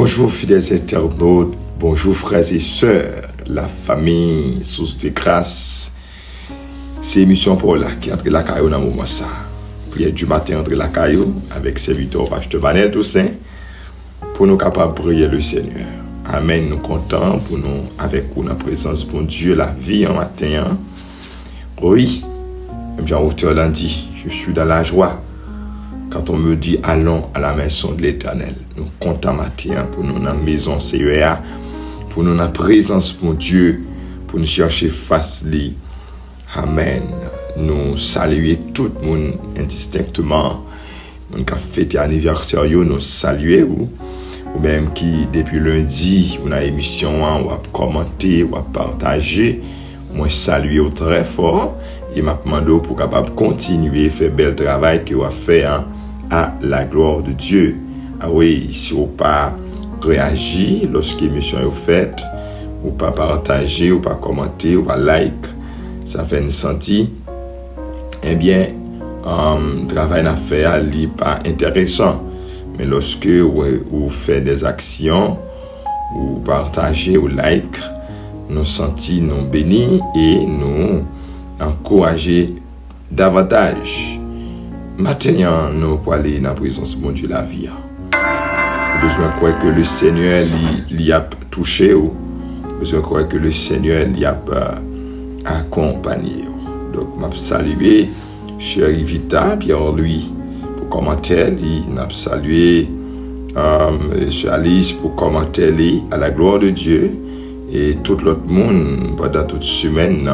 Bonjour fidèles internautes, bonjour frères et sœurs, la famille, source de grâce. C'est l'émission pour la qui entre la caillou dans le moment ça. Prière du matin entre la caillou avec serviteur pasteur Vanel Toussaint pour nous capables de prier le Seigneur. Amen, nous comptons pour nous avec vous dans la présence de bon Dieu, la vie en matin. Oui, comme Jean-Auteur l'a dit, je suis dans la joie. Quand on me dit allons à la maison de l'Éternel, nous comptons matin pour nous dans la maison CEA, pour nous dans la présence de Dieu, pour nous chercher face lui. Amen. Nous saluer tout le monde indistinctement. Nous avons fêté l'anniversaire, nous saluer ou même qui depuis lundi, on a émission, on va commenter, on va partager. Moi saluer très fort et m'a demandé pour capable continuer faire bel travail que on va faire à la gloire de Dieu. Ah oui, si on pas réagir lorsque l'émission est faite, ou pas partager, ou pas commenter, ou pas like, ça fait une sentie, eh bien, travail à faire n'est pas intéressant. Mais lorsque vous faites des actions, ou partagez, ou like, nous sentons nous bénis et nous encourager davantage. Maintenant, nous pour aller dans la présence de mon Dieu la vie. Nous besoin de croire que le Seigneur l'y a touché ou besoin de croire que le Seigneur l'y a accompagné. Donc, je salue cher Vita, Pierre-Louis pour commenter, je salue cher Alice pour commenter à la gloire de Dieu et tout l'autre monde pendant toute semaine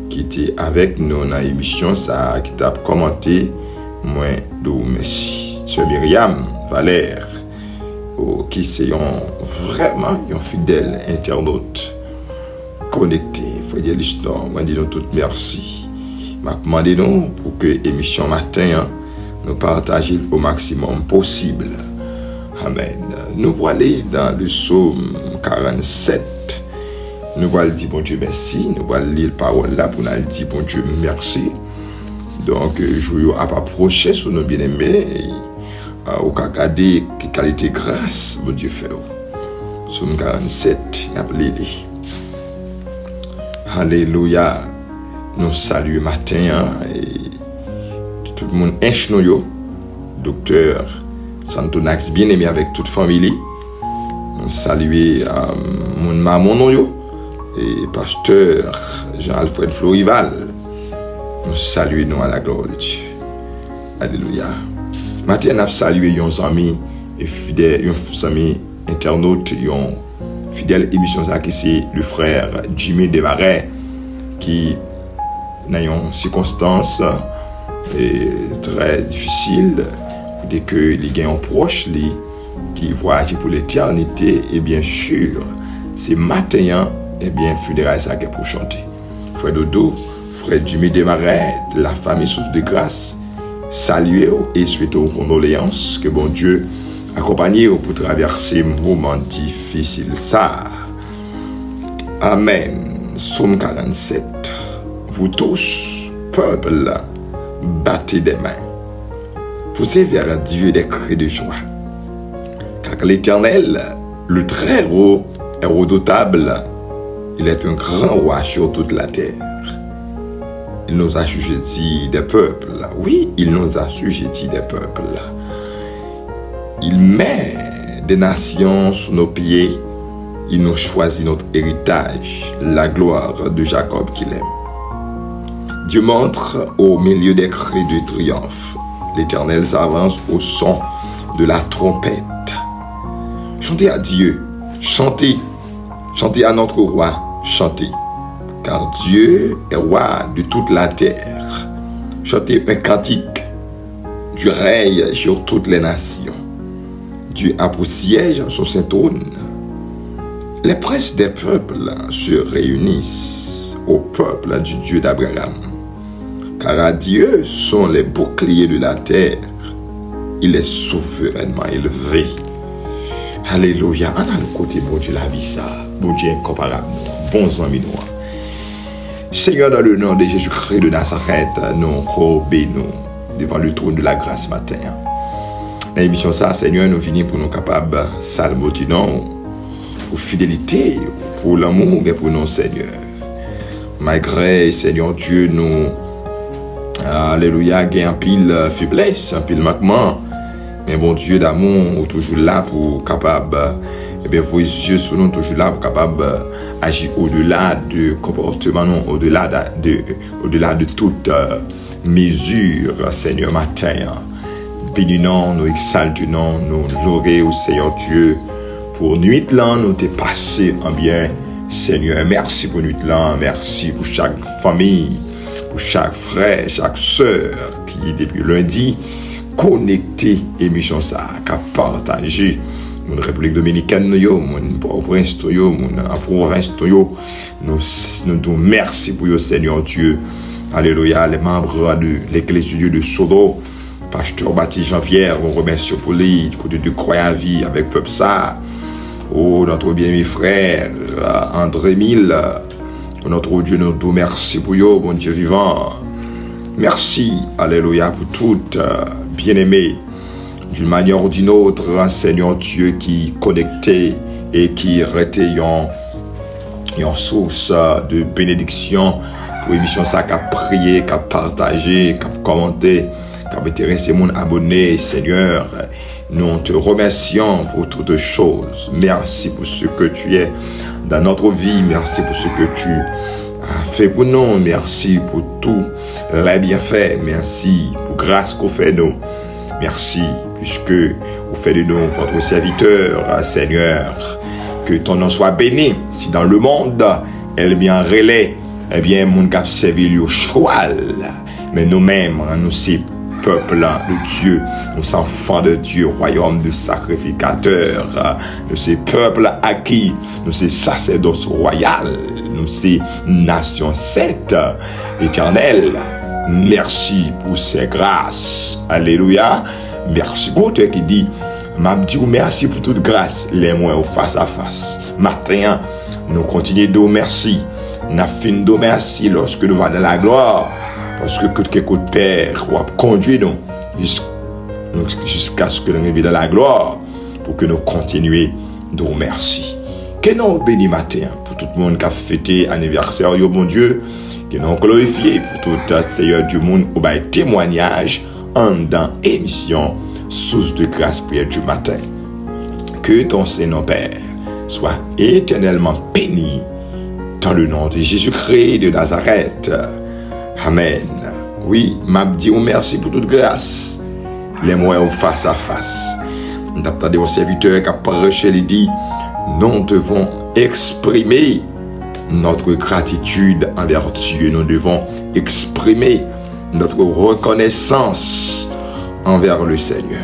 qui était avec nous dans l'émission, ça qui t'a commenté. Moi, d'où merci. Sœur Myriam, Valère, qui sont vraiment un fidèle internaute connecté. Il faut dire l'histoire. Moi, disons tout merci. Je demande nous pour que l'émission matin, nous partagions au maximum possible. Amen. Nous allons aller dans le psaume 47. Nous allons dire bon Dieu merci. Nous allons lire la parole là pour nous dire bon Dieu merci. Donc, je vais approcher sur nos bien-aimés au cas regarder quelle qualité grâce mon Dieu fait. Psaume 47, appelez-les. Alléluia. Nous saluons matin et tout le monde est nous, docteur Santonax bien-aimé avec toute famille. Nous saluons mon maman et pasteur Jean-Alfred Florival. Nous saluons à la gloire de Dieu. Alléluia. Maintenant, nous saluons nos amis et fidèles, nos amis internautes, nos fidèles émissions qui c'est le frère Jimmy Desmarais qui, dans une circonstance très difficile, dès que les gens proches qui voyagent pour l'éternité, et bien sûr, c'est matin, et bien, funérailles ça qui est pour chanter. Frère Dodo, frère Jimmy Desmarais, de la famille Source de Grâce, saluez et souhaitez aux condoléances que bon Dieu accompagne pour traverser un moment difficile. Ça. Amen. Psaume 47. Vous tous, peuple, battez des mains. Poussez vers Dieu des cris de joie. Car l'Éternel, le très haut et redoutable, il est un grand roi sur toute la terre. Il nous a assujettis des peuples. Oui, il nous a assujettis des peuples. Il met des nations sous nos pieds. Il nous choisit notre héritage, la gloire de Jacob qu'il aime. Dieu montre au milieu des cris de triomphe. L'Éternel s'avance au son de la trompette. Chantez à Dieu, chantez. Chantez à notre roi, chantez. Car Dieu est roi de toute la terre. Chantez un cantique du règne sur toutes les nations. Dieu a pour siège sur son trône. Les princes des peuples se réunissent au peuple du Dieu d'Abraham. Car à Dieu sont les boucliers de la terre. Il est souverainement élevé. Alléluia. On a le côté bon Dieu la vie ça. Bon Dieu incomparable. Bons amis noirs. Seigneur, dans le nom de Jésus-Christ de Nazareth, nous courbons devant le trône de la grâce matin. Dans l'émission ça, Seigneur, nous venons pour nous capables de salmoter pour fidélité, pour l'amour et pour nous, Seigneur. Malgré, Seigneur Dieu, nous, alléluia, gagne un pile faiblesse, un pile manquement. Mais bon Dieu d'amour, toujours là pour capable, et bien vos yeux sur nous, toujours là pour capable agir au-delà de comportement, au-delà de toute mesure, Seigneur, matin. Bénissons, nous exaltons, nous louons au Seigneur Dieu. Pour nuit là, nous t'es passé en bien. Seigneur, merci pour nuit là. Merci pour chaque famille, pour chaque frère, chaque soeur qui, depuis lundi, connecté émission ça, qui a partagé mon République Dominicaine, mon province, mon province, nous disons merci pour le Seigneur Dieu. Alléluia, les membres de l'Église de Dieu de Sodo. Pasteur Baptiste Jean-Pierre, on remercie pour lui, du côté de Croyant à Vie avec peuple ça. Oh, notre bien-aimé frère, André Mille, notre Dieu, nous nous merci pour vous, bon Dieu vivant. Merci, alléluia, pour toutes, bien-aimés, d'une manière ou d'une autre, Seigneur Dieu qui connectait et qui était une source de bénédiction pour l'émission ça, qui a prié, qui a partagé, qui a commenté. Qui a intéressé mon abonné, Seigneur, nous te remercions pour toutes choses. Merci pour ce que tu es dans notre vie. Merci pour ce que tu as fait pour nous. Merci pour tout les bienfaits. Merci pour grâce qu'on fait nous. Merci puisque vous faites de nous votre serviteur, Seigneur. Que ton nom soit béni. Si dans le monde, elle bien relais, eh bien, mon cap servi le choix. Mais nous-mêmes, nous sommes peuple de Dieu, nous enfants de Dieu, royaume de sacrificateurs, nous ces peuples acquis, nous ces sacerdoce royal, nous ces nations saintes, éternelles. Merci pour ces grâces. Alléluia. Merci pour toi qui dit, m'a dit merci pour toute grâce, les mois face à face. Matin, nous continuons de merci. Nous finissons de merci lorsque nous allons dans la gloire. Parce que quelque Père va conduire nous jusqu'à ce que nous arrivions dans la gloire pour que nous continuions de remercier. Que nous bénissons matin pour tout le monde qui a fêté l'anniversaire, mon Dieu. Que nous glorifions pour tout Seigneur du monde au bail témoignage en dans émission source de grâce prière du matin. Que ton Seigneur Père soit éternellement béni dans le nom de Jésus-Christ de Nazareth. Amen. Oui, m'a dit merci pour toute grâce. Les moyens face à face. Nous avons un serviteur qui a prêché et dit, nous devons exprimer notre gratitude envers Dieu. Nous devons exprimer notre reconnaissance envers le Seigneur.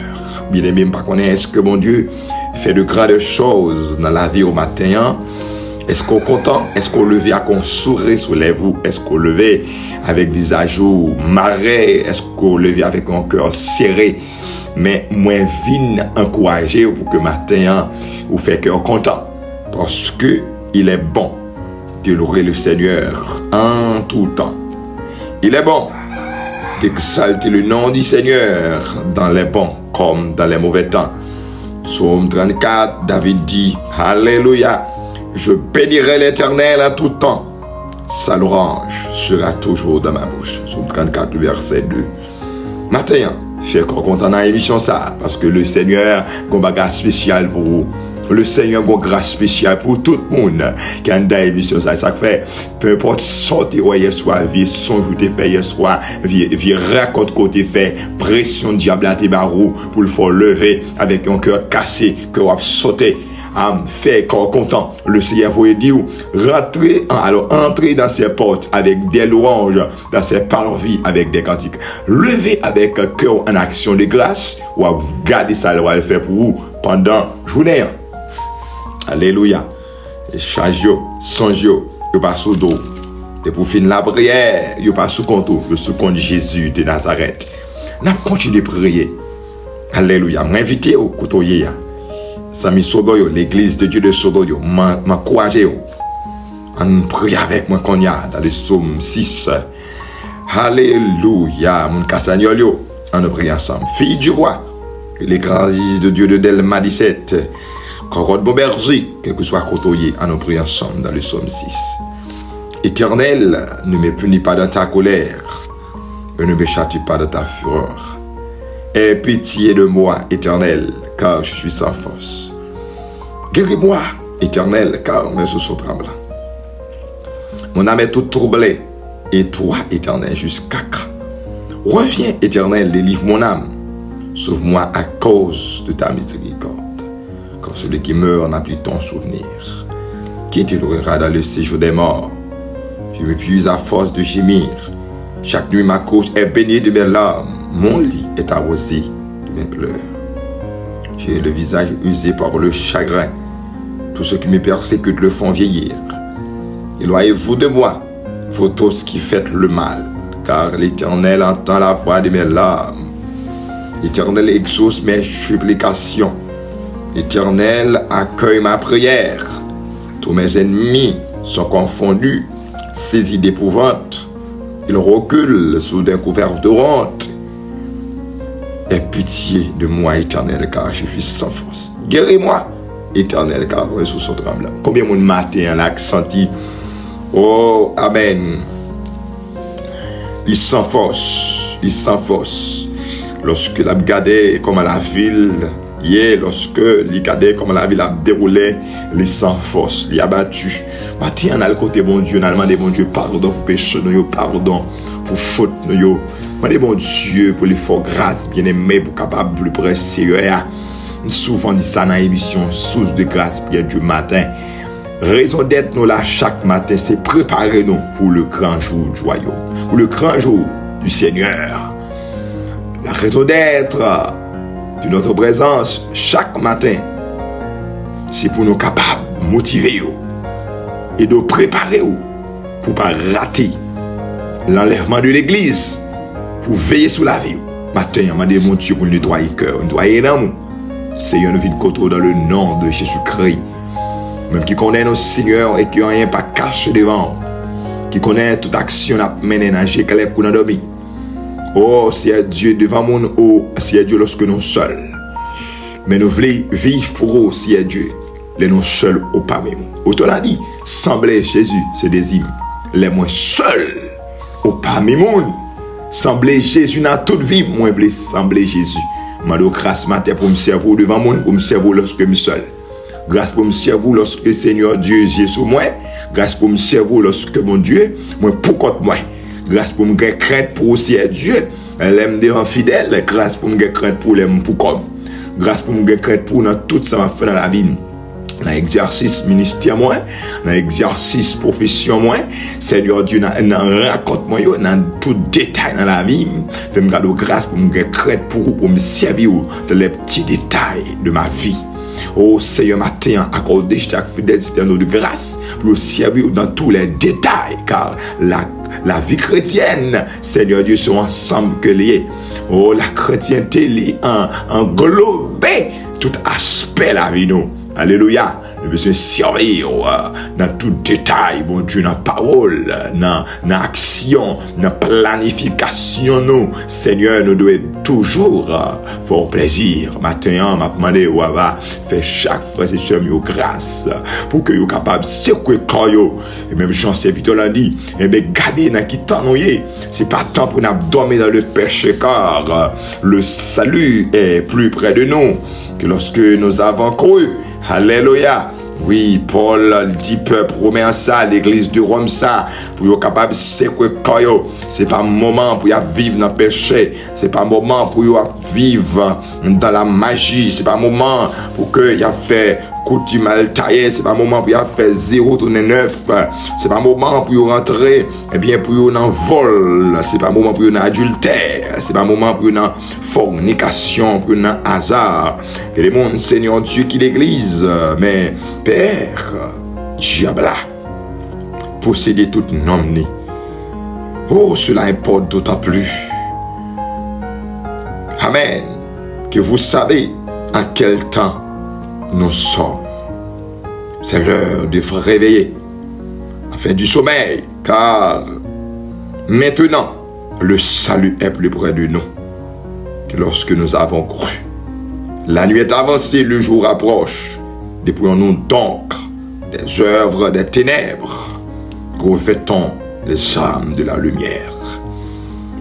Bien aimé, pas connaître est-ce que mon Dieu fait de grandes choses dans la vie au matin. Est-ce qu'on est content? Est-ce qu'on levé à qu'on sourit sur les vous? Est-ce qu'on levé avec visage ou marré? Est-ce qu'on levé avec un cœur serré? Mais moins vine encouragé pour que matin vous fait cœur content. Parce que il est bon de louer le Seigneur en tout temps. Il est bon d'exalter le nom du Seigneur dans les bons comme dans les mauvais temps. Psaume 34, David dit, Alléluia. Je bénirai l'Éternel à tout temps. Sa louange sera toujours dans ma bouche. Psaume 34, verset 2. Matin, je suis content dans l'émission ça, parce que le Seigneur a un bagage spécial pour vous. Le Seigneur a une grâce spéciale pour tout le monde qui a dans l'émission ça. Ça fait, peu importe sortir hier soir, vie son jour t'es fait hier soir, vie raconte côté fait, pression diable à tes barreaux pour le faire lever avec un cœur cassé, que vous sauter. Fait corps content. Le Seigneur vous dit entrez dans ses portes avec des louanges, dans ses parvis avec des cantiques. Levez avec un cœur en action de grâce ou à garder ça le va faire pour vous pendant la journée. Alléluia. Et charge yo, songe yo, yo pas sous dos. Et pour finir la prière, yo pas sous compte, yo sous compte Jésus de Nazareth. N'a continué de prier. Alléluia. M'inviter au côté Sami Sodoyo, l'église de Dieu de Sodoyo, m'encourager. On prie avec moi qu'on y a dans le psaume 6. Alléluia, mon Casagnol, on prie ensemble. Fille du roi, Les grâces de Dieu de Delma 17. Corode Beauberger, quel que soit côtoyé, à nous prier ensemble dans le psaume 6. Éternel, ne me punis pas dans ta colère, et ne me châtie pas dans ta fureur. Aie pitié de moi, Éternel, car je suis sans force. Guéris-moi, Éternel, car mes os sont tremblants. Mon âme est toute troublée, et toi, Éternel, jusqu'à quand? Reviens, Éternel, délivre mon âme. Sauve-moi à cause de ta miséricorde. Car celui qui meurt n'a plus ton souvenir. Qui t'éloignera dans le séjour des morts? Je m'épuise à force de gémir. Chaque nuit, ma couche est baignée de mes larmes. Mon lit est arrosé de mes pleurs. J'ai le visage usé par le chagrin. Tous ceux qui me persécutent le font vieillir. Éloignez-vous de moi, vous tous qui faites le mal, car l'Éternel entend la voix de mes larmes. L'Éternel exauce mes supplications. L'Éternel accueille ma prière. Tous mes ennemis sont confondus, saisis d'épouvante. Ils reculent sous des couverts de honte. Aie pitié de moi, Éternel, car je suis sans force. Guéris-moi, Éternel, car je suis tremblant. Combien de matin l'a senti? Oh, Amen. Il sans force, il sans force. Lorsque la regardé comme à la ville, lorsque il regardé comme la ville a déroulé, il sans force, il a battu. Matin, on a le côté bon Dieu, on a demandé bon Dieu pardon pour péché, pardon pour faute. Demandez bon Dieu pour l'effort grâce, bien aimé, pour capable plus près sérieux. Souvent dit ça dans l'émission Source de grâce, Pierre Dieu matin. Raison d'être nous là chaque matin, c'est préparer nous pour le grand jour du royaume, pour le grand jour du Seigneur. La raison d'être de notre présence chaque matin, c'est pour nous capables de motiver et de préparer pour ne pas rater l'enlèvement de l'église, pour veiller sur la vie. Matin, on m'a demandé mon Dieu pour nettoyer le cœur, nettoyer l'âme. Seigneur, nous venons côté dans le nom de Jésus-Christ. Même qui connaît nos seigneurs et qui n'a rien pas caché devant. Qui connaît toute action à mener dans le pour nous dormir. Oh, c'est Dieu devant nous, oh, c'est Dieu lorsque nous sommes seuls. Mais nous voulons vivre pour eux, c'est Dieu. Les nous seuls au pas même. Autant l'a dit, sembler Jésus, c'est des hymnes. Les moins seuls au pas même. Sembler Jésus dans toute vie, moi, je veux sembler Jésus. Je demande grâce matin pour me servir devant moi, pour me servir lorsque je suis seul. Grâce pour me servir lorsque le Seigneur Dieu est sur moi. Grâce pour me servir lorsque mon Dieu, moi pour contre moi. Grâce pour me craindre pour aussi Dieu. Elle aime des fidèles. Grâce pour me craindre pour les pour comme. Grâce pour me craindre pour dans tout ça m'a fait dans la vie. Dans l'exercice ministère moi, dans l'exercice profession moi, Seigneur Dieu raconte moi dans tout détail dans la vie, fais me garder grâce pour me craindre pour me servir dans les petits détails de ma vie. Oh Seigneur, matin, accordez chaque fidélité de grâce pour servir dans tous les détails, car la vie chrétienne, Seigneur Dieu, sont ensemble que liés. Oh, la chrétienté liée englobée tout aspect de la vie, nous. Alléluia. Nous besoin servir dans tout détail, bon Dieu, dans la parole, dans l'action, dans la planification, nous. Seigneur, nous devons toujours faire plaisir. Matin, m'a demandé, faire chaque frère et soeur grâce pour que vous soyez capables de secouer le et même Jean Serviteur l'a dit, et bien, garder dans qui temps nous c'est pas temps pour nous dormir dans le péché, car le salut est plus près de nous que lorsque nous avons cru. Alléluia. Oui, Paul dit peuple romain ça, l'église de Rome ça, pour être capable de secouer le c'est pas un moment pour vivre dans le péché, c'est pas un moment pour vivre dans la magie, c'est pas un moment pour que y a fait coutume mal taillé, c'est pas un moment pour y faire 0 tourner 9, c'est pas un moment pour rentrer, et bien pour dans vol, c'est pas un moment pour dans adultère, c'est pas un moment pour dans fornication, pour dans hasard. Et le monde Seigneur Dieu qui l'église, mais Père, diable, posséder toute nomne. Oh, cela importe d'autant plus. Amen. Que vous savez en quel temps nous sommes. C'est l'heure de vous réveiller, afin du sommeil, car maintenant, le salut est plus près de nous que lorsque nous avons cru. La nuit est avancée, le jour approche. Dépouillons-nous donc des œuvres des ténèbres. Revêtons les âmes de la lumière.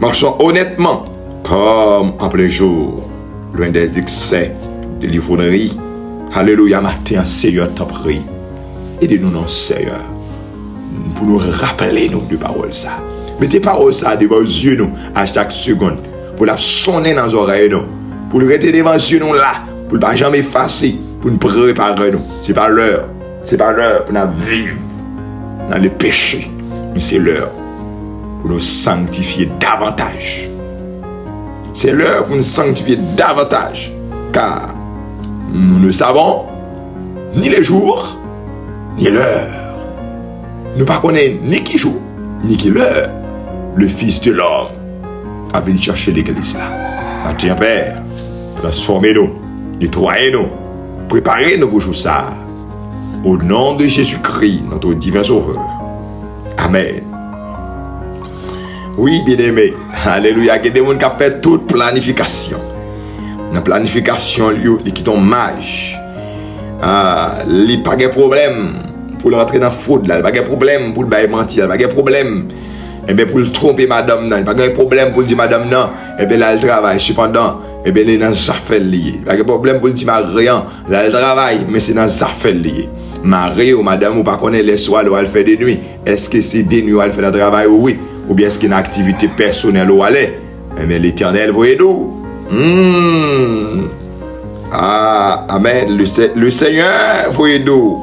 Marchons honnêtement, comme en plein jour, loin des excès de l'ivrognerie. Alléluia, matin, Seigneur, t'en prie. Aidez-nous, non, Seigneur, pour nous rappeler nous de paroles ça. Mettez paroles ça devant les yeux nous à chaque seconde. Pour la sonner dans les oreilles nous. Pour le rester devant les yeux nous là. Pour ne pas jamais effacer. Pour nous préparer nous. C'est pas l'heure. C'est pas l'heure pour nous vivre dans le péché. Mais c'est l'heure pour nous sanctifier davantage. C'est l'heure pour nous sanctifier davantage. Car nous ne savons ni les jours, ni l'heure. Nous ne connaissons ni qui jour, ni qui l'heure. Le Fils de l'homme a venu chercher l'église là. Matin, Père, transformez-nous, nettoyez-nous, préparez-nous pour jouer ça. Au nom de Jésus-Christ, notre divin Sauveur. Amen. Oui, bien-aimé. Alléluia. Il y a des gens qui ont fait toute planification. La planification, ils qui sont mages. Il n'y a pas de problème pour rentrer dans la faute. Il n'y a pas de problème pour le mentir. Il n'y a pas de problème pour le tromper madame. Il n'y a pas de problème pour le dire madame non. Et bien là, elle travaille. Cependant, et bien, il est dans les affaires liées. Il n'y a pas de problème pour le dire rien. Là, elle travaille, mais c'est dans les affaires liées. Marie ou madame ou pas connaît les soirs où elle fait des nuits. Est-ce que c'est des nuits où elle fait le travail ou oui? Ou bien est-ce qu'il y a une activité personnelle où elle est? Mais l'Éternel, voyez d'où? Ah, amen. Le Seigneur, voyez d'où?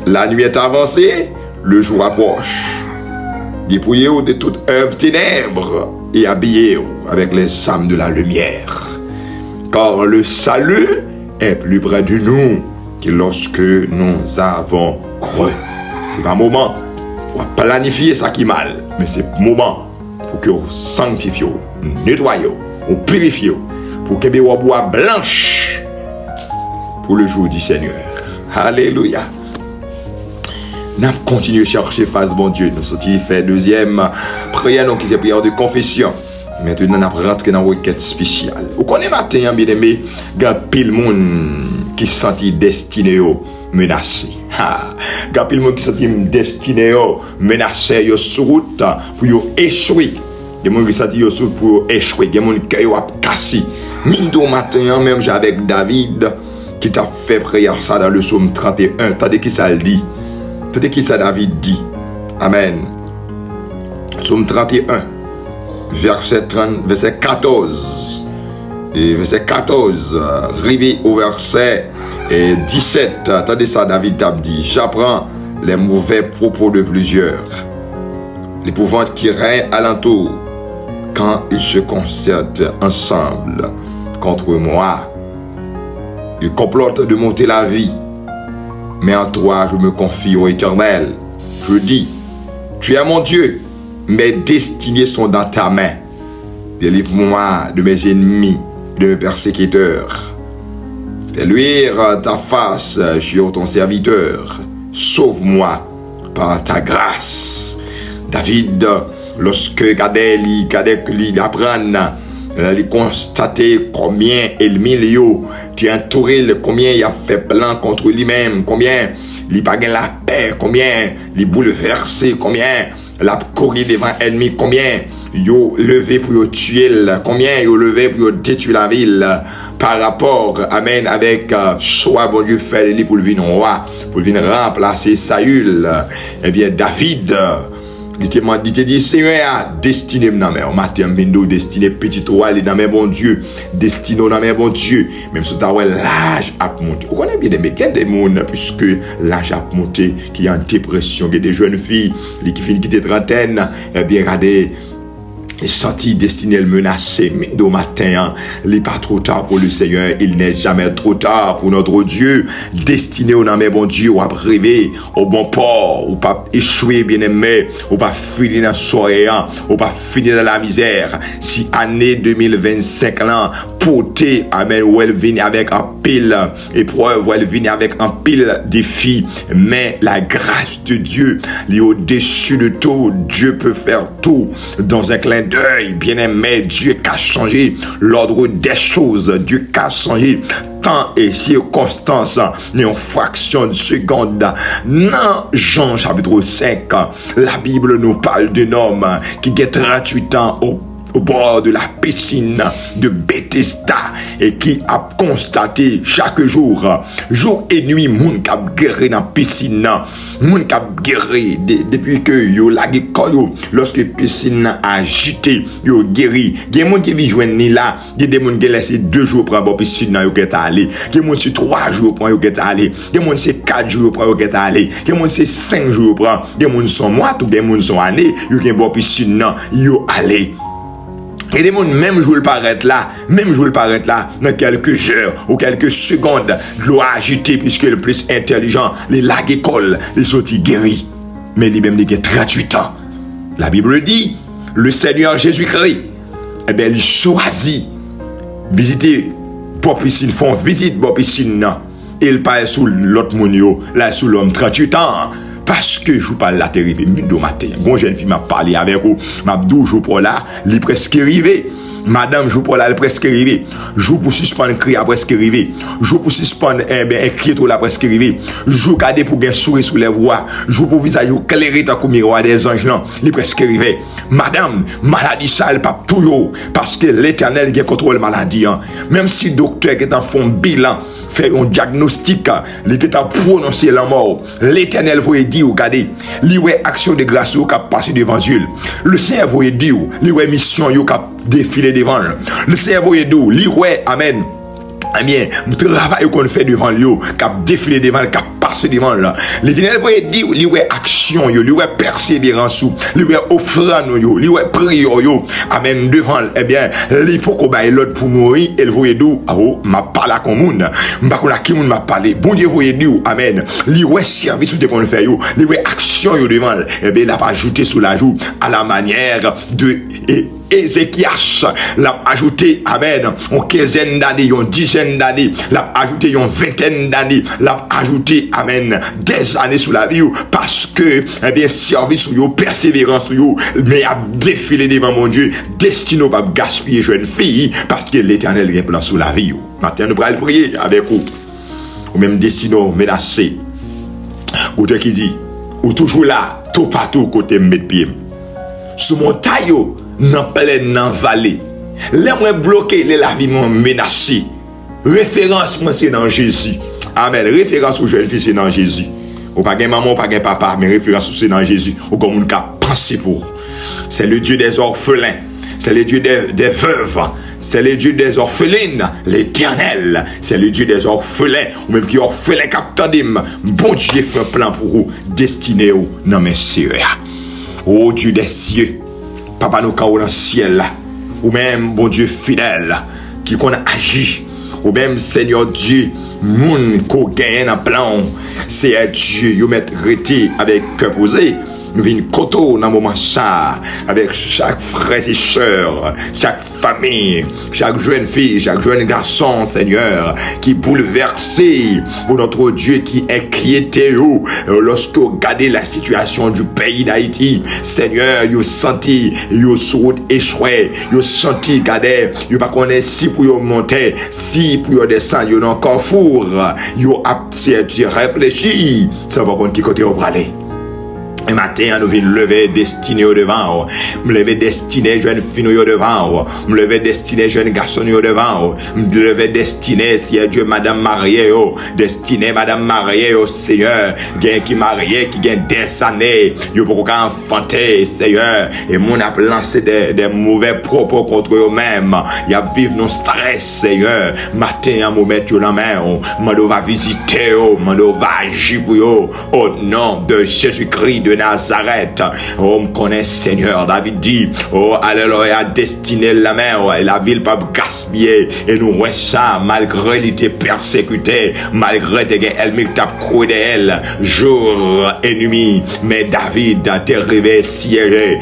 La nuit est avancée, le jour approche. Dépouillez-vous de toute œuvre ténèbres et habillez-vous avec les âmes de la lumière. Car le salut est plus près de nous que lorsque nous avons cru. C'est pas un moment pour planifier ça qui est mal, mais c'est un moment pour que vous sanctifiez, nettoyez, vous purifiez, pour que vous bois blanche pour le jour du Seigneur. Alléluia. Nous continuons à chercher face bon Dieu. Nous sommes fait deuxième prière, donc qui est prière de confession. Maintenant, nous allons rentrer dans une requête spéciale. Vous connaissez matin, bien aimé, il y a pile monde qui se sent destiné menacé. Il y a pile monde qui se sent destiné menacé sur route pour échouer. Il y a des gens qui se sentent sur route pour échouer. Il y a des gens qui ont cassé. Mindo matin, même avec David, qui t'a fait prière ça dans le psaume 31. Tandis qui ça le dit. Tandis qui ça David dit. Amen. Psaume 31. Verset 14. Et verset 14. Rivé au verset 17. Attendez ça, David t'a dit. J'apprends les mauvais propos de plusieurs. L'épouvante qui règne alentour. Quand ils se concertent ensemble contre moi. Ils complotent de monter la vie. Mais en toi, je me confie au Éternel. Je dis, tu es mon Dieu. Mes destinées sont dans ta main. Délivre-moi de mes ennemis, de mes persécuteurs. Fais luire ta face sur ton serviteur. Sauve-moi par ta grâce. David, lorsque Kadeli apprend, il constater combien il milieu, tu entouré, combien il a fait plan contre lui-même, combien il n'a pas la paix, combien il bouleversé, combien il a couru devant l'ennemi, combien il a levé pour tuer, combien il a levé pour détruire la ville par rapport, amen, avec choix, bon Dieu, fait pour le venir roi, pour venir remplacer Saül. Eh bien, David, il te dit, Seigneur, destiné dans mes matin, destiné petit roi, dans mes bon Dieu, destiné dans mes bon Dieu, même si tu as l'âge à monter. Vous connaissez bien, mais il y a des gens, puisque l'âge a monté, qui a une dépression, qui a des jeunes filles, qui finissent quitter trentaine, eh bien, regardez, sorti destiné le menacer, mais au matin, il n'est pas trop tard pour le Seigneur, il n'est jamais trop tard pour notre Dieu, destiné au nom bon Dieu, ou à priver au bon port, ou pas échouer bien aimé, ou pas finir dans la soirée, ou pas finir dans la misère. Si année 2025 là, portée, amen, où elle vient avec un pile épreuve, où elle vient avec un pile défi, mais la grâce de Dieu, est au-dessus de tout, Dieu peut faire tout dans un clin d'œil, bien-aimé, Dieu qui a changé l'ordre des choses, Dieu qui a changé temps et circonstances, en fraction de seconde. Dans Jean chapitre 5, la Bible nous parle d'un homme qui a 38 ans au bord de la piscine de Bethesda et qui a constaté chaque jour et nuit, moun qui a guéri dans la piscine, moun qui a guéri depuis que yo lagé koyo, lorsque la piscine a agité, yo guéri. Il y a des gens qui vivent joindre là, il y a des gens qui laissent 2 jours pour la piscine, yo get aller. Il y a des gens qui 3 jours pour yo get aller. Il y a des gens qui 4 jours pour yo get aller. Il y a des gens qui 5 jours pour, il y a des gens qui sont mois, ou des gens qui sont années, yo get la piscine, yo aller. Et des gens, même jour le paraître là, dans quelques heures ou quelques secondes, l'eau agité, puisque le plus intelligent, les lagues écoles, les sortis guéris. Mais lui-même, il a 38 ans. La Bible dit, le Seigneur Jésus-Christ, eh bien, il choisit visiter pour piscine, font visite pour piscine, et il passe sous l'autre monio, là, sous l'homme 38 ans. Parce que je vous parle là, t'es arrivé midi matin. Bon, jeune fille m'a parlé avec vous, m'a dit, je pour là, il est presque arrivé. Madame, je pour là, elle est presque arrivé. Je pour suspendre cri à presque arrivé. Je pour suspendre, écrire tout là presque arrivé. Je garder pour bien sourire sous les voix. Je pour visage éclairé tant que miroir des anges là, il est presque arrivé. Madame, maladie ça, elle pas toujours. Parce que l'éternel qui contrôle maladie. Même si le docteur qui est en fond bilan, fait un diagnostic, il qui a prononcé la mort. L'éternel vous dit, regardez, il y a action de grâce qui a passé devant Dieu. Le Seigneur vous dit, il y a mission qui a défilé devant. Le Seigneur vous dit, il y a, amen. Eh bien, le travail qu'on fait devant lui, qui a défilé devant, qui a passé devant là. L'Éternel vous dit, il y a action, il y a persévérance, il y a offrande, il y a prière, amen, devant, eh bien, il faut qu'on baille l'autre pour mourir, et vous dit, ah oh, m'a parlé à mon monde, m'a parlé à qui m'a parlé, bon Dieu vous dit, amen, il y a service qu'on fait, il y a action devant, eh bien, il a pas ajouté sous la joue à la manière de Ézéchias l'a ajouté, amen, une quinzaine d'années, une dizaine d'années, l'a ajouté une vingtaine d'années, l'a ajouté, amen, des années sous la vie, parce que, eh bien, service sur vous, persévérance sur vous, mais a défilé devant mon Dieu, destiné pas gaspiller jeune fille, parce que l'éternel est plan sous la vie. Maintenant, nous allons prier avec vous, ou même destiné menacé, ou qui dit, ou toujours là, tout partout, côté mettre pied, sous mon taillot, dans pleine vallée. Les moins bloqués, les lavements menacés. Référence, moi, c'est dans Jésus. Amen. Référence aux jeunes filles, c'est dans Jésus. Ou pas de maman, pas de papa, mais référence, c'est dans Jésus. Ou comme on a pensé pour. C'est le Dieu des orphelins. C'est le Dieu des veuves. C'est le Dieu des orphelines, l'Éternel. C'est le Dieu des orphelins, ou même qui orphelins captanim. Bon Dieu fait un plan pour vous, destiné au dans mes sœurs. Oh Dieu des cieux. Papa nous dans le ciel là, ou même bon Dieu fidèle qui qu'on a agi, ou même Seigneur Dieu moun qu'on gagne un plan, c'est Dieu vous mettre reti avec cœur posé. Nous venons koto dans le moment ça, avec chaque frère et soeur, chaque famille, chaque jeune fille, chaque jeune garçon, Seigneur, qui bouleversé pour notre Dieu qui inquiétait lorsque vous regardez la situation du pays d'Haïti. Seigneur, vous senti, vous sur échoué, vous senti, regardez, vous pas connaître si pour vous monter, si pour vous descendre, vous encore four, vous réfléchi, ça va contre qui côté vous aller. Et matin, nous venons lever destiné au devant, me lever destiné jeune fille au devant, me lever destiné jeune garçon au devant, me lever destiné, si Dieu, madame mariée, destiné madame mariée au Seigneur, qui marié, qui gagne des années, yo pour enfanter, Seigneur, et mon a lancé des mauvais propos contre eux-mêmes, y a vivre nos stress, Seigneur, matin, à me mettre la main, mando va visiter, mando va agir pour eux, au nom de Jésus-Christ de Nazareth. Oh, me connaît Seigneur. David dit, oh, alléluia, destiné la main, et la ville pas gaspiller. Et nous, ouais, ça, malgré il était persécuté, malgré elle m'a cru d'elle, jour et nuit. Mais David a été arrivé siégé,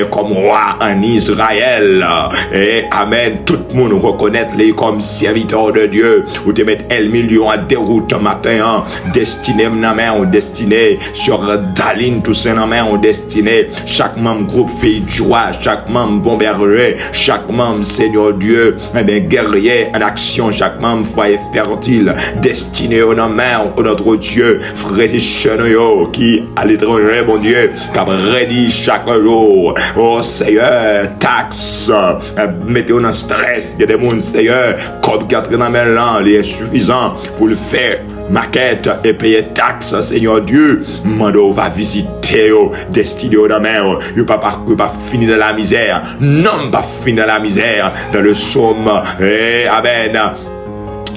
comme roi en Israël. Et amen, tout le monde reconnaît les comme serviteur de Dieu. Ou te mettre el million à déroute matin, destiné la main, ou destiné sur Daline, tout ça. vaccin dans main, on destiné. Chaque membre groupe Fille du Roi, chaque membre bon berger, chaque membre Seigneur Dieu, eh bien, guerrier en action, chaque membre foyer fertile, destiné au nom de notre Dieu, frères et sœurs qui à l'étranger, mon Dieu, qui a rédit chaque jour. Oh Seigneur, taxe, mettez-vous dans le stress, il y a des gens, Seigneur, comme 4 dans le il est suffisant pour le faire. Maquette et payer taxe, Seigneur Dieu, Mando va visiter, destiné au domaine, il pas fini dans la misère, non pas fini dans la misère, dans le psaume, amen.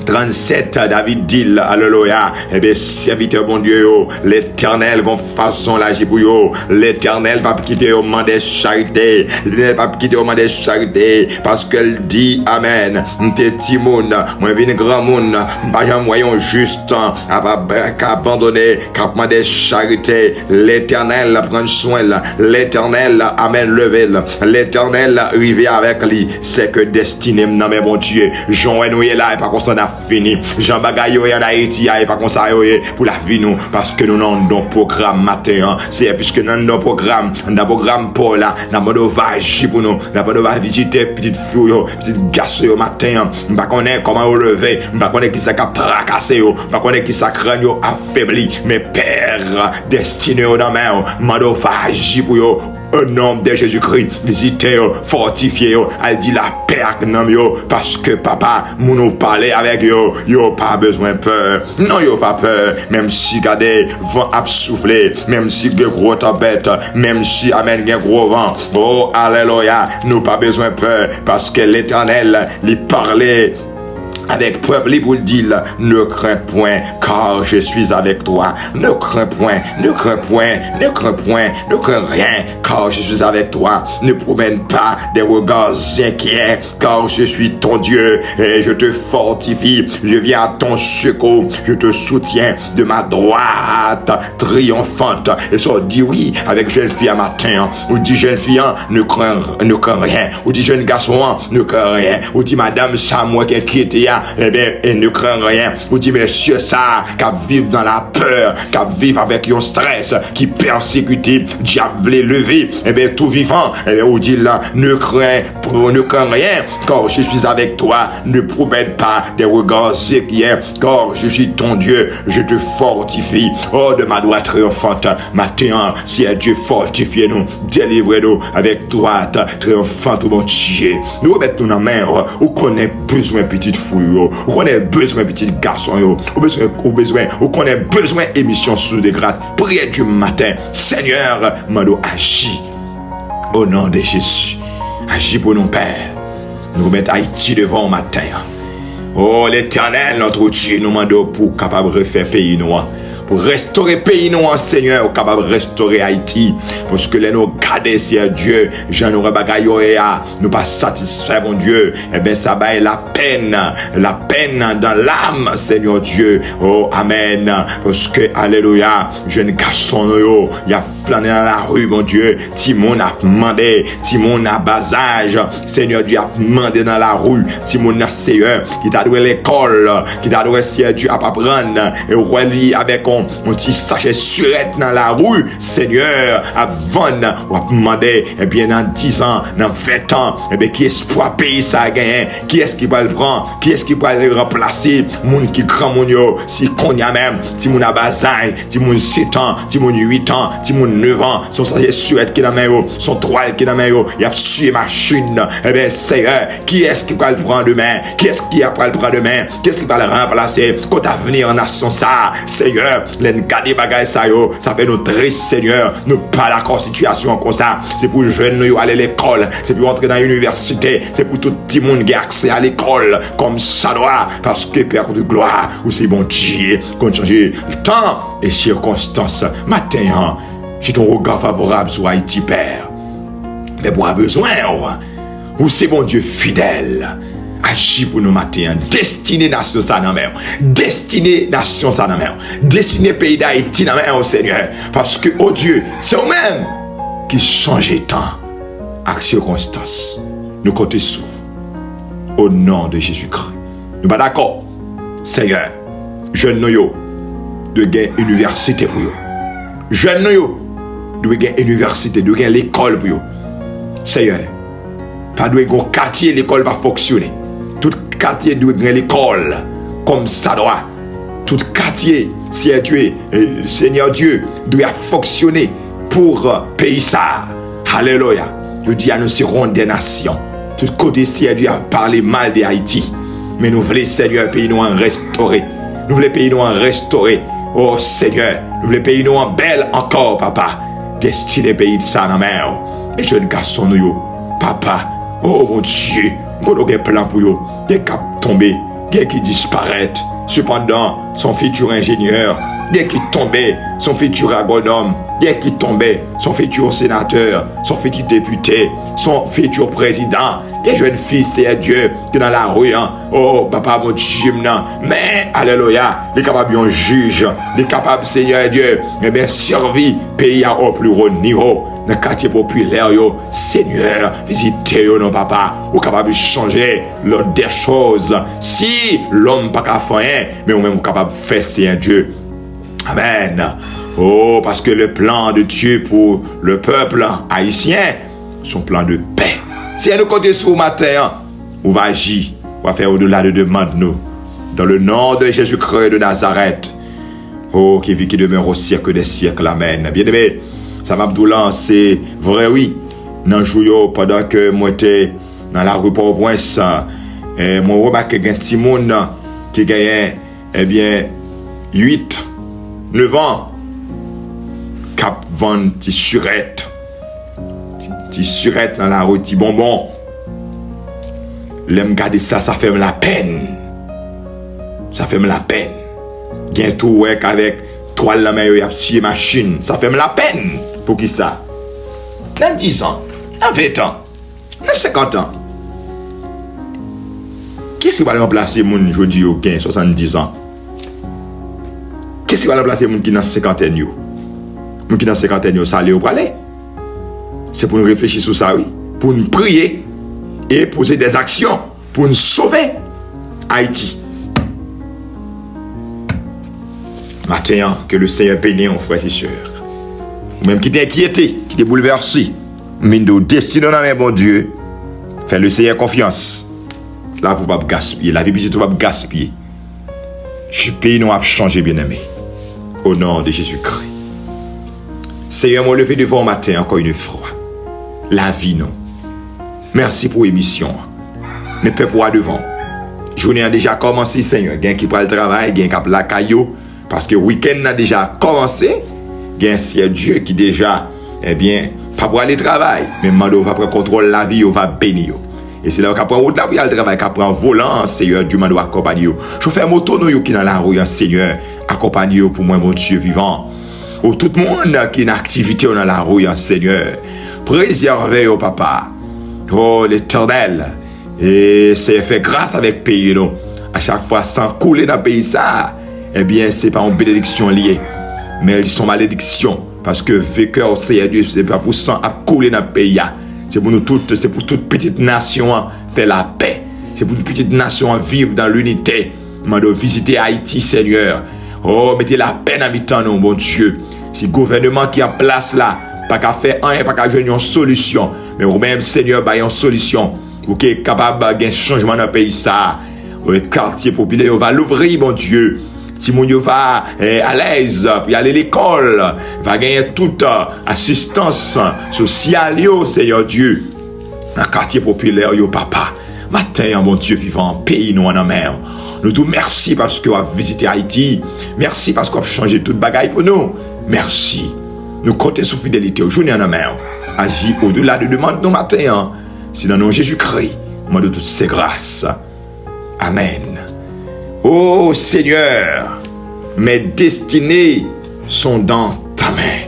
37, David dit, alléluia, eh bien, serviteur bon Dieu, l'éternel, qu'on façon la gibouille, l'éternel va quitter au moment des charités, l'éternel va quitter au moment des charités, parce qu'elle dit, amen, t'es timoun, moi, vine grand moun, pas un moyen juste, qu'à abandonner, qu'à demander charité, l'éternel prend soin, l'éternel, amen, levé, l'éternel, arrivé avec lui, c'est que destiné, non, mais bon Dieu, Jean est là, et par contre, on a fini. Jean Bagayo en Haïti, et pas comme ça, pour la vie, nous, parce que nous avons un programme matin. C'est puisque nous avons un programme Paul, nous avons agir pour nous, nous avons visiter petite fille, petite garçon matin. Nous ne connaissons pas comment relever, nous ne connaissons pas qui s'est tracassé, nous ne connaissons pas qui s'est crâne affaibli. Mais Père, destiné au nom, nous avons agir pour eux. Au nom de Jésus-Christ, visitez, fortifiez, elle dit la paix avec nous, parce que papa, nous parler avec eux, yo pas besoin de peur. Non, yo pas peur. Même si regardez, vent a soufflé, même si de gros tempête, même si amen, un gros vent. Oh, alléluia, nous pas besoin de peur, parce que l'Éternel, lui parlait avec peuple pour le dire, ne crains point, car je suis avec toi. Ne crains point, ne crains point, ne crains point, ne crains rien, car je suis avec toi. Ne promène pas des regards inquiets, car je suis ton Dieu et je te fortifie. Je viens à ton secours, je te soutiens de ma droite triomphante. Et ça dit oui avec jeune fille à matin. Ou dit jeune fille, ne crains rien. Ou dit jeune garçon, ne crains rien. Ou dit madame Samuel qui est quittée, eh bien, et ne crains rien. Vous dites, monsieur, ça, qui vivent dans la peur, qui vivent avec un stress, qui persécute, diable levé, eh bien, tout vivant, eh bien, vous dites là, ne crains rien, car je suis avec toi, ne promène pas des regards inquiets, car je suis ton Dieu, je te fortifie, oh, de ma droite triomphante, matin, si Dieu fortifie nous, délivrez-nous avec droite triomphante, mon Dieu. Nous remettons dans la main, où qu'on ait besoin, petite fouille, où qu'on ait besoin, petit garçon, où qu'on ait besoin, émission sous des grâces, prière du matin, Seigneur, mando agis, au nom de Jésus, agis pour nos pères, nous remettons Haïti devant au matin, oh l'Éternel, notre Dieu, nous demandons pour capable de refaire pays noir, pour restaurer le pays nous, Seigneur, capable de restaurer Haïti. Parce que les nous garder, c'est Dieu, j'en aurais bagaille, nous pas satisfaits, mon Dieu. Eh bien, ça va la peine dans l'âme, Seigneur Dieu. Oh, amen. Parce que, alléluia, jeune garçon, il a flâné dans la rue, mon Dieu. Timon a demandé, Timon a bas âge, Seigneur Dieu a demandé dans la rue, Timon a Seigneur, qui t'a doué l'école, qui t'a doué Seigneur Dieu à apprendre, et relié avec on petit sachet surette dans la rue, Seigneur, avant, on a demandé, eh bien, dans 10 ans, dans 20 ans, eh bien, qui est-ce pour payer ça gagner? Qui est-ce qui va le prendre? Qui est-ce qui va le remplacer? Moun qui grand moun yo, si qu'on y a même, si moun a basaille, si moun 7 ans, si moun 8 ans, si moun 9 ans, son sachet surette qui est dans main yo, son toile qui est dans main yo, il a sué machine, eh bien, Seigneur, qui est-ce qui va le prendre demain? Qui est-ce qui va le prendre demain? Qui est-ce qui va le remplacer? Quand à venir en nation ça, Seigneur, les gars bagaille ça yo, ça fait nous triste, Seigneur, nous pas d'accord situation comme ça. C'est pour les jeunes nous aller à l'école, c'est pour entrer dans l'université, c'est pour tout le monde qui a accès à l'école comme ça doit, parce que Père de gloire, ou c'est bon Dieu, qu'on change le temps et circonstances. Matin, j'ai ton regard favorable sur Haïti, Père. Mais pour besoin, ou c'est bon Dieu fidèle. Agis pour nous matin, destiné nation ça dans mer, destiné nation ça dans mer, destiné pays d'Haïti dans mer, Seigneur, parce que, oh Dieu, c'est vous-même qui changez temps, avec circonstances, nous comptons sous, au nom de Jésus-Christ. Nous pas d'accord, Seigneur, jeune nous de gain université pour vous, jeune nous doit y avoir une université, doit y avoir l'école pour eux. Seigneur, pas doit y avoir un quartier, l'école va fonctionner. Tout quartier doit y avoir l'école, comme ça doit. Tout quartier, Seigneur Dieu, doit fonctionner pour pays ça. Alléluia. Je dis à nous serons des nations. Tout côté, Seigneur Dieu a parlé mal de Haïti. Mais nous voulons, Seigneur, pays nous en restaurer. Nous voulons pays nous en restaurer. Oh Seigneur, nous voulons pays nous en belle encore, papa. Destiné pays de ça dans la mer. Les jeunes garçons, nous, papa. Oh mon Dieu, nous avons des plans pour eux. Des cap tombés, des qui disparaissent. Cependant, son futur ingénieur, des qui tombaient, son futur agronome, des qui tombaient, son futur sénateur, son futur député, son futur président, des jeunes filles, c'est Dieu, qui dans la rue, hein. Oh, papa, mon Dieu, mais, alléluia, les capables d'un juge, les capables, Seigneur Dieu, mais bien, servi, pays au plus haut niveau. Dans le quartier populaire, Seigneur, visitez non papa, ou capable de changer l'ordre des choses. Si l'homme pas capable de faire, mais ou même capable de faire, c'est un Dieu. Amen. Oh, parce que le plan de Dieu pour le peuple haïtien, son plan de paix. Si elle nous compte sur le matin, on va agir, on va faire au-delà de demande nous. Dans le nom de Jésus-Christ de Nazareth. Oh, qui vit, qui demeure au siècle des siècles. Amen. Bien-aimé. Ça m'a c'est vrai, oui. Dans le jour, pendant que moi j'étais dans la rue Port-au-Prince, moi remarqué qu'un petit monde qui gagnait, eh bien, 8, 9 ans, cap vendre des surettes. Des surettes dans la rue, des bonbons. L'aime garder ça, ça fait la peine. Ça fait la peine. Gain tout, ouais, avec toile la main, il y a scie machine. Ça fait la peine. Pour qui ça? Dans 10 ans, dans 20 ans, dans 50 ans. Qu'est-ce qui va remplacer les gens qui ont 70 ans? Qu'est-ce qui va remplacer les gens qui ont 50 ans? Les gens qui ont 50 ans, ça allait au palais. C'est pour nous réfléchir sur ça, oui. Pour nous prier et poser des actions pour nous sauver Haïti. Maintenant, que le Seigneur bénisse, mon frère et soeur. Ou même qui t'est inquiété, qui t'est bouleversé, mais nous destinons dans bon Dieu, fais le Seigneur confiance. Là, vous ne pouvez pas gaspiller. La vie, vous ne pouvez pas gaspiller. Je pays nous a changé, bien-aimé. Au nom de Jésus-Christ. Seigneur, moi levé devant matin encore une fois. La vie, non. Merci pour l'émission. Mais peuple à devant. Journée a déjà commencé, Seigneur. Quelqu'un qui prend le travail, quelqu'un qui a la caillou. Parce que le week-end a déjà commencé. C'est Dieu qui déjà, eh bien, pas pour aller travailler, mais Mando va prendre contrôle de la vie, il va bénir. Et c'est là qu'on prend route là, il travail, qu'on prend volant, Seigneur, Dieu m'a accompagner. Chauffeur moto, nous qui dans la rue, Seigneur, accompagnez pour moi, mon Dieu vivant. Ou tout le monde qui a une activité dans la rue, Seigneur, préservez, oh papa, oh l'Éternel, et c'est fait grâce avec pays, nous. À chaque fois, sans couler dans le pays, ça, eh bien, c'est pas une bénédiction liée. Mais ils sont malédictions. Parce que vainqueur, c'est Dieu, c'est pas pour sang à couler dans le pays. C'est pour nous toutes, c'est pour toute petite nation faire la paix. C'est pour toute petite nation vivre dans l'unité. Je dois visiter Haïti, Seigneur. Oh, mettez la peine à mi-temps, non, bon Dieu. Si le gouvernement qui a place là, pas qu'à faire un, pas qu'à jouer une solution. Mais ou même, Seigneur, bah, une solution. Ou qui est capable de un changement dans le pays, ça. Le quartier populaire, on va l'ouvrir, mon Dieu. Si mon Dieu va à l'aise pour aller à l'école, va gagner toute assistance sociale, Seigneur Dieu. Dans le quartier populaire, papa. Matin, mon Dieu vivant, pays nous en mer. Nous disons merci parce que vous avez visité Haïti. Merci parce que vous avez changé toute bagaille pour nous. Merci. Nous comptons sur fidélité aujourd'hui en mer. Agis au-delà de demande nos matins. C'est dans le nom de Jésus-Christ. Moi de toutes ces grâces. Amen. Oh Seigneur, mes destinées sont dans ta main.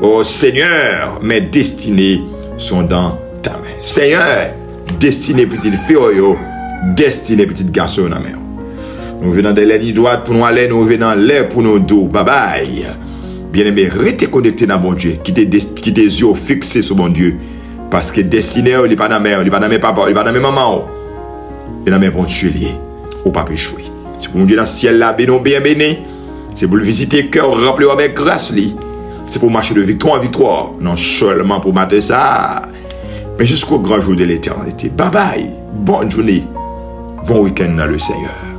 Oh Seigneur, mes destinées sont dans ta main. Seigneur, destiné petite fille, destiné petite garçon dans la main. Nous venons de l'aile droite pour nous aller, nous venons de l'air pour nous dos. Bye bye. Bien-aimé, restez connecté dans mon Dieu, qui tes yeux fixés sur mon Dieu. Parce que destiné, il n'est pas dans la main, il n'est pas dans mes papas, il n'est pas dans mes mamans. Il est dans mes bons Dieu liés. Ou pas échouer. C'est pour mon Dieu dans le ciel là, béni, bien béni. C'est pour le visiter cœur, rempli avec grâce. c'est pour marcher de victoire en victoire. Non seulement pour mater ça, mais jusqu'au grand jour de l'éternité. Bye bye. Bonne journée. Bon week-end dans le Seigneur.